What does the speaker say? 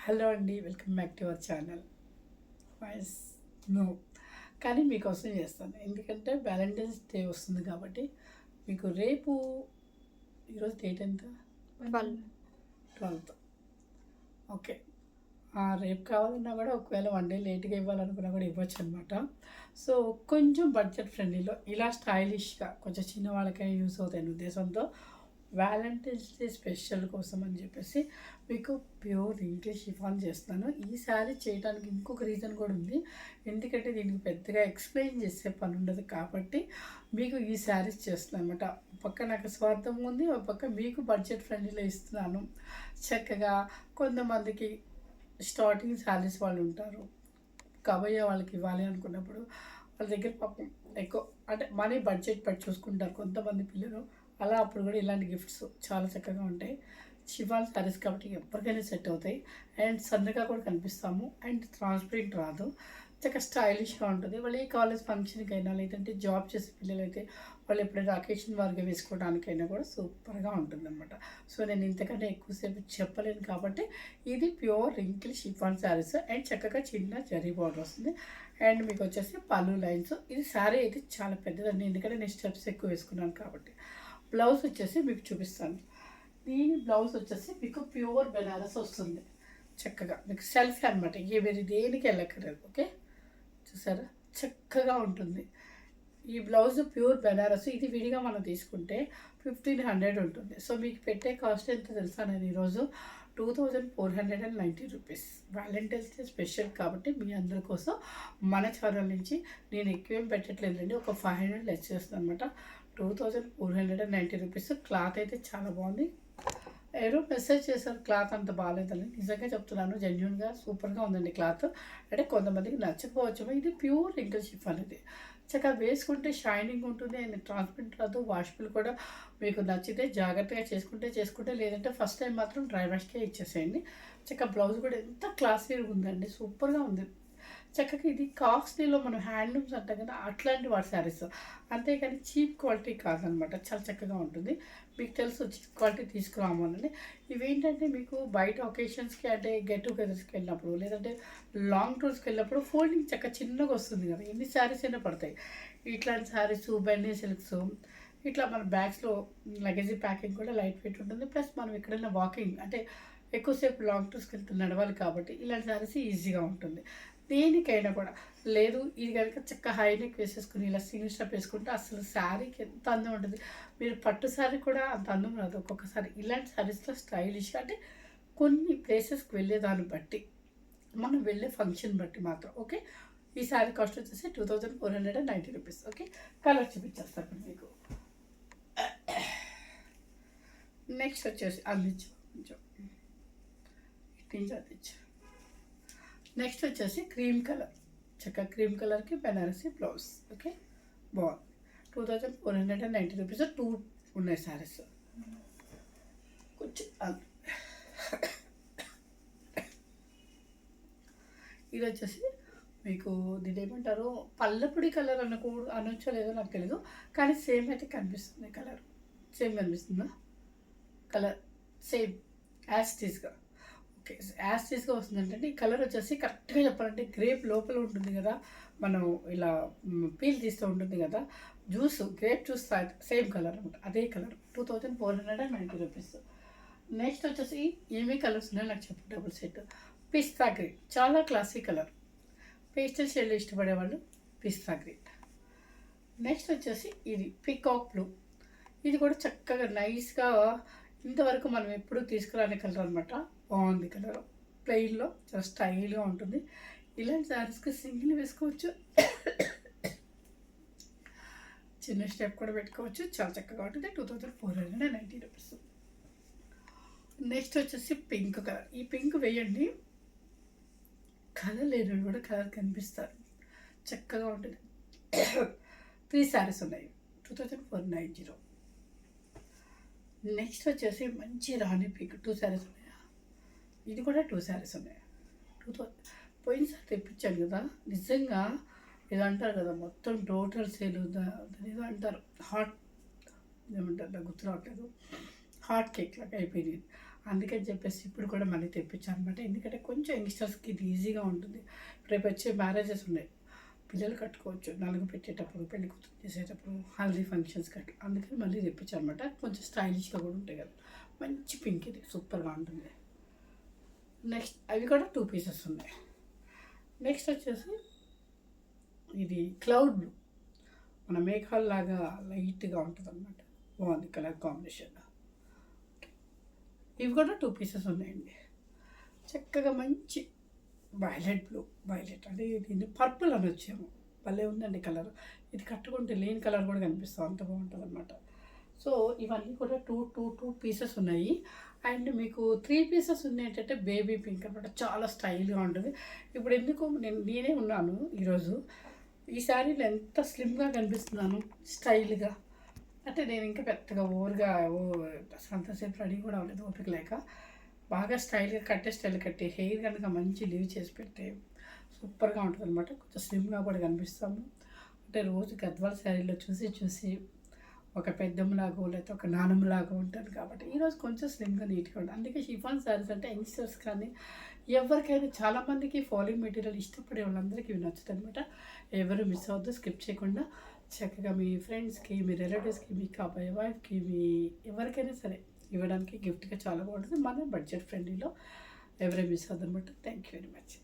Hello అండి, welcome back to our channel. Voice no, కానీ మీకోసం చేస్తాను. ఎందుకంటే వ్యాలంటైన్స్ డే వస్తుంది కాబట్టి మీకు రేపు ఈరోజు డేట్ ఎంత? 12th. ఓకే. రేపు కావాలన్నా కూడా ఒకవేళ 1 డే లేట్గా ఇవ్వాలనుకున్నా కూడా ఇవ్వచ్చు అనమాట. సో కొంచెం బడ్జెట్ ఫ్రెండ్లీలో ఇలా స్టైలిష్గా కొంచెం చిన్న వాళ్ళకైనా యూస్ అవుతాయనే ఉద్దేశంతో వ్యాలంటైన్స్ డే స్పెషల్ కోసం అని చెప్పేసి మీకు ప్యూర్ ఇంగ్లీష్ షిఫాన్ చేస్తాను. ఈ శారీ చేయడానికి ఇంకొక రీజన్ కూడా ఉంది. ఎందుకంటే దీనికి పెద్దగా ఎక్స్ప్లెయిన్ చేసే పని ఉండదు కాబట్టి మీకు ఈ శారీస్ చేస్తున్నాను అనమాట. పక్క నాకు స్వార్థం ఉంది, ఒక పక్క మీకు బడ్జెట్ ఫ్రెండ్లీలో ఇస్తున్నాను. చక్కగా కొంతమందికి స్టార్టింగ్ శాలరీస్ వాళ్ళు ఉంటారు, కాబోయే వాళ్ళకి ఇవ్వాలి అనుకున్నప్పుడు వాళ్ళ దగ్గర పాపం ఎక్కువ అంటే మనీ బడ్జెట్ పెట్టి చూసుకుంటారు కొంతమంది పిల్లలు. అలా అప్పుడు కూడా ఇలాంటి గిఫ్ట్స్ చాలా చక్కగా ఉంటాయి. షిఫాన్ శారీస్ కాబట్టి ఎప్పటికైనా సెట్ అవుతాయి. అండ్ సన్నగా కూడా కనిపిస్తాము. అండ్ ట్రాన్స్పరెంట్ రాదు, చక్కగా స్టైలిష్గా ఉంటుంది. వాళ్ళు ఏ కాలేజ్ ఫంక్షన్కి అయినా లేదంటే జాబ్ చేసే పిల్లలు అయితే వాళ్ళు ఎప్పుడైనా అకేషన్ వారిగా వేసుకోవడానికైనా కూడా సూపర్గా ఉంటుందన్నమాట. సో నేను ఇంతకంటే ఎక్కువసేపు చెప్పలేను కాబట్టి ఇది pure wrinkle chiffon saris. And చక్కగా చిన్న జరీ బార్డర్ వస్తుంది. అండ్ మీకు వచ్చేసి పళ్ళు లైన్స్. ఇది శారీ అయితే చాలా పెద్దదండి, ఎందుకంటే నేను స్టెప్స్ ఎక్కువ వేసుకున్నాను కాబట్టి. బ్లౌజ్ వచ్చేసి మీకు చూపిస్తాను. దీని బ్లౌజ్ వచ్చేసి మీకు ప్యూర్ బెనారస్ వస్తుంది. చక్కగా మీకు సెల్ఫ్ అనమాట, ఏ వేరే దేనికి వెళ్ళక్కర్లేదు. ఓకే, చూసారా చక్కగా ఉంటుంది. ఈ బ్లౌజ్ ప్యూర్ బెనారస్. ఇది విడిగా మనం తీసుకుంటే 1500 ఉంటుంది. సో మీకు పెట్టే కాస్ట్ ఎంత తెలుసా? నేను ఈరోజు 2490 రూపీస్. వ్యాలంటైన్స్ డే స్పెషల్ కాబట్టి మీ అందరి కోసం మన ఛానల్ నుంచి నేను ఎక్కువేం పెట్టట్లేదండి, ఒక 500 లెస్ చేస్తాను అనమాట. 2490 రూపీస్. క్లాత్ అయితే చాలా బాగుంది. ఎవరో మెసేజ్ చేశారు క్లాత్ అంత బాగాలేదని. నిజంగా చెప్తున్నాను, జెన్యున్గా సూపర్గా ఉందండి క్లాత్. అంటే కొంతమందికి నచ్చకపోవచ్చు. ఇది ప్యూర్ రింకిల్ షిఫాన్. ఇది చక్కగా వేసుకుంటే షైనింగ్ ఉంటుంది అండ్ ట్రాన్స్పరెంట్ రాదు. వాషబుల్ కూడా. మీకు నచ్చితే జాగ్రత్తగా చేసుకుంటే లేదంటే ఫస్ట్ టైం మాత్రం డ్రై వాష్కే ఇచ్చేసేయండి. చక్కగా బ్లౌజ్ కూడా ఎంత క్లాసీగా ఉందండి, సూపర్గా ఉంది. చక్కగా ఇది కాస్ట్లీలో మనం హ్యాండ్లూమ్స్ అంటాం కదా, అట్లాంటి వాటి శారీస్. అంతేకాని చీప్ క్వాలిటీ కాదనమాట, చాలా చక్కగా ఉంటుంది. మీకు తెలుసు చీప్ క్వాలిటీ తీసుకురాము అని. ఇవేంటంటే మీకు బయట ఒకేషన్స్కి అంటే గెట్ టుగెదర్స్కి వెళ్ళినప్పుడు లేదంటే లాంగ్ టూర్స్కి వెళ్ళినప్పుడు ఫోల్డింగ్ చక్కగా చిన్నగా వస్తుంది కదా, ఎన్ని శారీస్ అయినా పడతాయి. ఇట్లాంటి శారీస్ బెన్నీ సిల్క్స్ ఇట్లా మన బ్యాగ్స్లో లగేజీ ప్యాకింగ్ కూడా లైట్ వెయిట్ ఉంటుంది. ప్లస్ మనం ఎక్కడైనా వాకింగ్ అంటే ఎక్కువసేపు లాంగ్ టూర్స్కి వెళ్తూ నడవాలి కాబట్టి ఇలాంటి శారీస్ ఈజీగా ఉంటుంది. దేనికైనా కూడా. లేదు ఇది కనుక చక్క హై నెక్ వేసేసుకుని ఇలా సింగిల్ స్టెప్ వేసుకుంటే అసలు శారీకి ఎంత అందం ఉంటుంది. మీరు పట్టు శారీ కూడా అంత అందం రాదు ఒక్కొక్కసారి. ఇలాంటి శారీస్లో స్టైలిష్గా అంటే కొన్ని ప్లేసెస్కి వెళ్ళేదాన్ని బట్టి, మనం వెళ్ళే ఫంక్షన్ బట్టి మాత్రం. ఓకే, ఈ శారీ కాస్ట్ వచ్చేసి 2490 రూపీస్. ఓకే, కలర్ చూపించేస్తాను ఇప్పుడు మీకు. నెక్స్ట్ వచ్చేసి అందించు కొంచెం అందించు. నెక్స్ట్ వచ్చేసి క్రీమ్ కలర్. చక్కగా క్రీమ్ కలర్కి బెనారసీ బ్లౌజ్. ఓకే, బాగుంది. 2490 రూపీస్. 2 ఉన్నాయి శారీస్. కొంచెం ఇది వచ్చేసి మీకు దీని ఏమంటారు, పల్లపుడి కలర్ అనొచ్చో లేదో నాకు తెలీదు, కానీ సేమ్ అయితే కనిపిస్తుంది. కలర్ సేమ్ కనిపిస్తుందా? కలర్ సేమ్ యాస్టీస్గా. ఓకే, యాస్టీస్గా వస్తుందంటే ఈ కలర్ వచ్చేసి కరెక్ట్గా చెప్పాలంటే గ్రేప్ లోపల ఉంటుంది కదా, మనం ఇలా పీల్ తీస్తూ ఉంటుంది కదా juice, grape juice same colour అనమాట, అదే కలర్. 2490 రూపీస్. నెక్స్ట్ వచ్చేసి ఏమేమి కలర్స్ ఉన్నాయో నాకు చెప్పు. డబుల్ సెట్ పిస్తా గ్రీన్, చాలా క్లాసిక్ కలర్. పేస్టల్ షేడ్లు ఇష్టపడేవాళ్ళు పిస్తా గ్రీన్. నెక్స్ట్ వచ్చేసి ఇది పికాక్ బ్లూ. ఇది కూడా చక్కగా నైస్గా, ఇంతవరకు మనం ఎప్పుడు తీసుకురాని కలర్ అనమాట. బాగుంది కలర్, ప్లెయిన్లో చాలా స్టైల్గా ఉంటుంది. ఇలాంటి శారీస్కి సింగిల్ వేసుకోవచ్చు, చిన్న స్టెప్ కూడా పెట్టుకోవచ్చు, చాలా చక్కగా ఉంటుంది. 2490 రూపీస్. నెక్స్ట్ వచ్చేసి పింక్ కలర్. ఈ పింక్ వేయండి, కలర్ లేని కూడా కలర్ కనిపిస్తారు, చక్కగా ఉంటుంది. 3 శారీస్ ఉన్నాయి, 2490. నెక్స్ట్ వచ్చేసి మంచి రాణి పింక్. 2 శారీస్ ఉన్నాయా? ఇది కూడా 2 శారీస్ ఉన్నాయి. 2000 తెప్పించాను కదా, నిజంగా ఇది అంటారు కదా మొత్తం టోటల్ సేల్ ఏదో అంటారు, హాట్ ఏమంటారు నాకు గుర్తు రావట్లేదు, హాట్ కేక్ లాగా అయిపోయింది. అందుకని చెప్పేసి ఇప్పుడు కూడా మళ్ళీ తెప్పించాను అనమాట. ఎందుకంటే కొంచెం యంగ్స్టర్స్కి ఇది ఈజీగా ఉంటుంది. రేపు వచ్చే మ్యారేజెస్ ఉన్నాయి, పిల్లలు కట్టుకోవచ్చు, నలుగు పెట్టేటప్పుడు, పెళ్లి కూతురు చేసేటప్పుడు, హల్దీ ఫంక్షన్స్కి అట్లా. అందుకని మళ్ళీ తెప్పించాను అనమాట. కొంచెం స్టైలిష్గా కూడా ఉంటాయి కదా. మంచి పింక్ ఇది సూపర్గా ఉంటుంది. నెక్స్ట్ అవి కూడా 2 పీసెస్ ఉన్నాయి. నెక్స్ట్ వచ్చేసి ఇది క్లౌడ్ బ్లూ, మన మేఘాల్ లాగా లైట్గా ఉంటుంది అనమాట. బాగుంది కలర్ కాంబినేషన్. ఇవి కూడా 2 పీసెస్ ఉన్నాయండి. చక్కగా మంచి వైలెట్ బ్లూ, వైలెట్ అంటే దీన్ని పర్పుల్ అని వచ్చాము, భలే ఉందండి కలర్. ఇది కట్టుకుంటే లేని కలర్ కూడా కనిపిస్తుంది, అంత బాగుంటుంది అనమాట. సో ఇవన్నీ కూడా టూ పీసెస్ ఉన్నాయి. అండ్ మీకు 3 పీసెస్ ఉన్నాయి ఏంటంటే బేబీ పింక్ అనమాట, చాలా స్టైల్గా ఉంటుంది. ఇప్పుడు ఎందుకు నేనే ఉన్నాను ఈరోజు ఈ శారీలో, ఎంత స్లిమ్గా కనిపిస్తున్నాను, స్టైల్గా. అంటే నేను ఇంకా పెద్దగా ఓవర్గా అంతసేపు రెడీ కూడా అవ్వలేదు, ఓపిక లేక. బాగా స్టైల్గా స్టైల్ కట్టి హెయిర్ కనుక మంచి లీవ్ చేసి పెడితే సూపర్గా ఉంటుంది అనమాట. కొంచెం స్లిమ్గా కూడా కనిపిస్తాము. అంటే రోజు గద్వాల శారీలో చూసి ఒక పెద్దమ్మలాగా లేకపోతే ఒక నానమ్మలాగా ఉంటుంది కాబట్టి ఈరోజు కొంచెం స్లిమ్గా నీట్గా ఉంటుంది. అందుకే షిఫాన్ శారీస్ అంటే యంగ్స్టర్స్ కానీ ఎవరికైనా చాలామందికి ఫాలోయింగ్ మెటీరియల్ ఇష్టపడే వాళ్ళందరికీ ఇవి నచ్చుతుంది అనమాట. ఎవరు మిస్ అవ్వద్దు, స్కిప్ చేయకుండా చక్కగా మీ ఫ్రెండ్స్కి, మీ రిలేటివ్స్కి, మీ కాబోయే వైఫ్కి, మీ ఎవరికైనా సరే ఇవ్వడానికి గిఫ్ట్గా చాలా బాగుంటుంది. మన బడ్జెట్ ఫ్రెండ్లీలో ఎవరే మిస్ అవ్వదు అనమాట. Thank you very much.